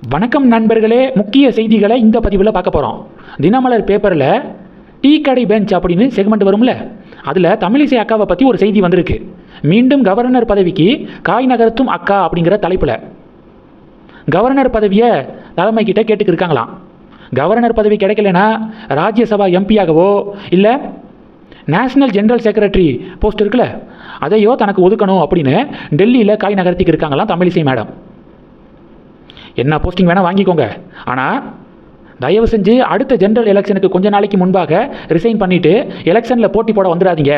வணக்கம் நண்பர்களே, முக்கிய செய்திகளை இந்த பதிவில் பார்க்க போகிறோம். தினமலர் பேப்பரில் டீ கடை பெஞ்ச் அப்படின்னு செக்மெண்ட் வரும்ல, அதில் தமிழிசை அக்காவை பற்றி ஒரு செய்தி வந்திருக்கு. மீண்டும் கவர்னர் பதவிக்கு காய் நகர்த்தும் அக்கா அப்படிங்கிற தலைப்பில் கவர்னர் பதவியை தலைமை கிட்ட கேட்டுக்கு இருக்காங்களாம். கவர்னர் பதவி கிடைக்கலனா ராஜ்யசபா எம்பியாகவோ இல்லை நேஷனல் ஜெனரல் செக்ரட்டரி போஸ்ட் இருக்குல்ல, அதையோ தனக்கு ஒதுக்கணும் அப்படின்னு டெல்லியில் காய் நகர்த்திக்கு இருக்காங்களாம் தமிழிசை மேடம். என்ன போஸ்டிங் வேணால் வாங்கிக்கோங்க, ஆனால் தயவு செஞ்சு அடுத்த ஜெனரல் எலெக்ஷனுக்கு கொஞ்ச நாளைக்கு முன்பாக ரிசைன் பண்ணிவிட்டு எலெக்ஷனில் போட்டி போட வந்துடாதீங்க.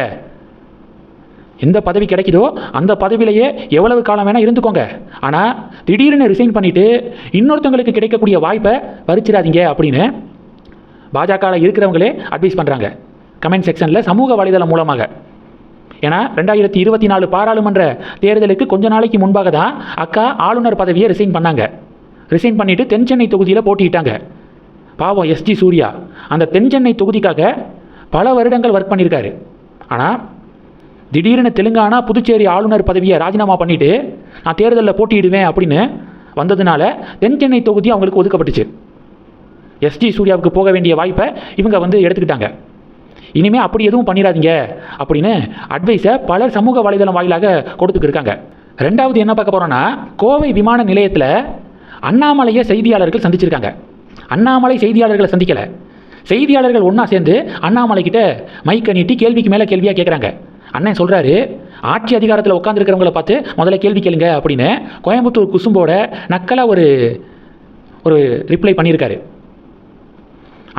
எந்த பதவி கிடைக்குதோ அந்த பதவியிலேயே எவ்வளவு காலம் வேணால் இருந்துக்கோங்க, ஆனால் திடீர்னு ரிசைன் பண்ணிவிட்டு இன்னொருத்தவங்களுக்கு கிடைக்கக்கூடிய வாய்ப்பை பறிச்சிடாதீங்க அப்படின்னு பாஜகவில் இருக்கிறவங்களே அட்வைஸ் பண்ணுறாங்க கமெண்ட் செக்ஷனில், சமூக வலைதளம் மூலமாக. ஏன்னா 2024 பாராளுமன்ற தேர்தலுக்கு கொஞ்ச நாளைக்கு முன்பாக தான் அக்கா ஆளுநர் பதவியை ரிசைன் பண்ணாங்க. ரிசைன் பண்ணிவிட்டு தென் சென்னை தொகுதியில் போட்டிட்டாங்க. பாவம் எஸ்ஜி சூர்யா அந்த தென் சென்னை தொகுதிக்காக பல வருடங்கள் ஒர்க் பண்ணியிருக்காரு. ஆனால் திடீர்னு தெலுங்கானா புதுச்சேரி ஆளுநர் பதவியை ராஜினாமா பண்ணிவிட்டு நான் தேர்தலில் போட்டியிடுவேன் அப்படின்னு வந்ததுனால தென் சென்னை தொகுதி அவங்களுக்கு ஒதுக்கப்பட்டுச்சு. எஸ்ஜி சூர்யாவுக்கு போக வேண்டிய வாய்ப்பை இவங்க எடுத்துக்கிட்டாங்க. இனிமேல் அப்படி எதுவும் பண்ணிடாதீங்க அப்படின்னு அட்வைஸை பலர் சமூக வலைதளம் வாயிலாக கொடுத்துக்கிருக்காங்க. ரெண்டாவது என்ன பார்க்க போகிறோன்னா, கோவை விமான நிலையத்தில் அண்ணாமலையை செய்தியாளர்கள் சந்திச்சிருக்காங்க. அண்ணாமலை செய்தியாளர்களை சந்திக்கலை, செய்தியாளர்கள் ஒன்றா சேர்ந்து அண்ணாமலை கிட்ட மைக்கை நீட்டி கேள்விக்கு மேலே கேள்வியாக கேட்குறாங்க. அண்ணன் சொல்கிறாரு, ஆட்சி அதிகாரத்தில் உட்காந்துருக்கிறவங்களை பார்த்து முதல்ல கேள்வி கேளுங்க அப்படின்னு கோயம்புத்தூர் குசும்போட நக்கலாக ஒரு ரிப்ளை பண்ணியிருக்காரு.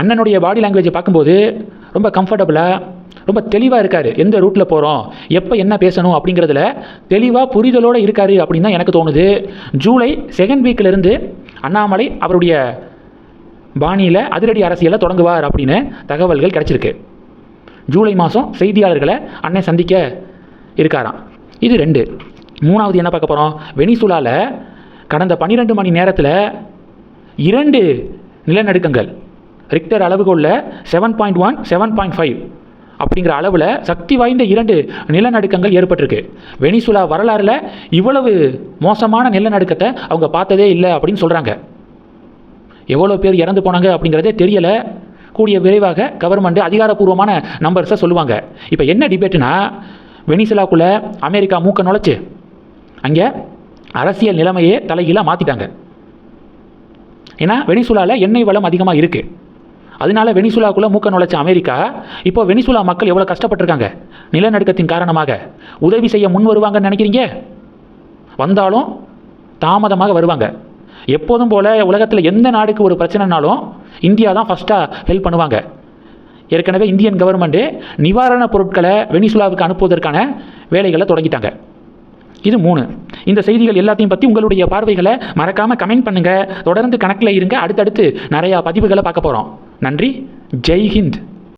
அண்ணனுடைய பாடி லாங்குவேஜை பார்க்கும்போது ரொம்ப கம்ஃபர்டபுளாக ரொம்ப தெளிவாக இருக்கார். எந்த ரூட்டில் போகிறோம், எப்போ என்ன பேசணும் அப்படிங்கிறதுல தெளிவாக புரிதலோடு இருக்கார் அப்படின்னு தான் எனக்கு தோணுது. ஜூலை 2nd வீக்கிலிருந்து அண்ணாமலை அவருடைய பாணியில் அதிரடி அரசியலை தொடங்குவார் அப்படின்னு தகவல்கள் கிடச்சிருக்கு. ஜூலை மாதம் செய்தியாளர்களை அண்ணன் சந்திக்க இருக்காராம். இது 2. மூணாவது என்ன பார்க்க போகிறோம், வெனிசுலாவில் கடந்த 12 மணி நேரத்தில் 2 நிலநடுக்கங்கள் ரிக்டர் அளவுகோலில் 7.1, 7.5 அப்படிங்கிற அளவில் சக்தி வாய்ந்த 2 நிலநடுக்கங்கள் ஏற்பட்டிருக்கு. வெனிசுலா வரலாறில் இவ்வளவு மோசமான நிலநடுக்கத்தை அவங்க பார்த்ததே இல்லை அப்படின்னு சொல்கிறாங்க. எவ்வளோ பேர் இறந்து போனாங்க அப்படிங்கிறதே தெரியலை. கூடிய விரைவாக கவர்மெண்ட் அதிகாரப்பூர்வமான நம்பர்ஸை சொல்லுவாங்க. இப்போ என்ன டிபேட்டுனா, வெனிசுலாக்குள்ளே அமெரிக்கா மூக்க நுழைச்சு அங்கே அரசியல் நிலைமையே தலைகீழாக மாற்றிட்டாங்க. ஏன்னா வெனிசுலாவில் எண்ணெய் வளம் அதிகமாக இருக்குது. அதனால வெனிசுலாக்குள்ளே மூக்க நுழைச்ச அமெரிக்கா இப்போ வெனிசுலா மக்கள் எவ்வளோ கஷ்டப்பட்டிருக்காங்க நிலநடுக்கத்தின் காரணமாக. உதவி செய்ய முன் வருவாங்கன்னு நினைக்கிறீங்க? வந்தாலும் தாமதமாக வருவாங்க. எப்போதும் போல் உலகத்தில் எந்த நாடுக்கு ஒரு பிரச்சனைனாலும் இந்தியா தான் ஃபஸ்ட்டாக ஹெல்ப் பண்ணுவாங்க. ஏற்கனவே இந்தியன் கவர்மெண்ட்டு நிவாரணப் பொருட்களை வெனிசுலாவுக்கு அனுப்புவதற்கான வேலைகளை தொடங்கிட்டாங்க. இது 3. இந்த செய்திகள் எல்லாத்தையும் பற்றி உங்களுடைய பார்வைகளை மறக்காமல் கமெண்ட் பண்ணுங்கள். தொடர்ந்து கணக்கில் இருங்க. அடுத்தடுத்து நிறையா பதிவுகளை பார்க்க போகிறோம். நன்றி. ஜெய் ஹிந்த்.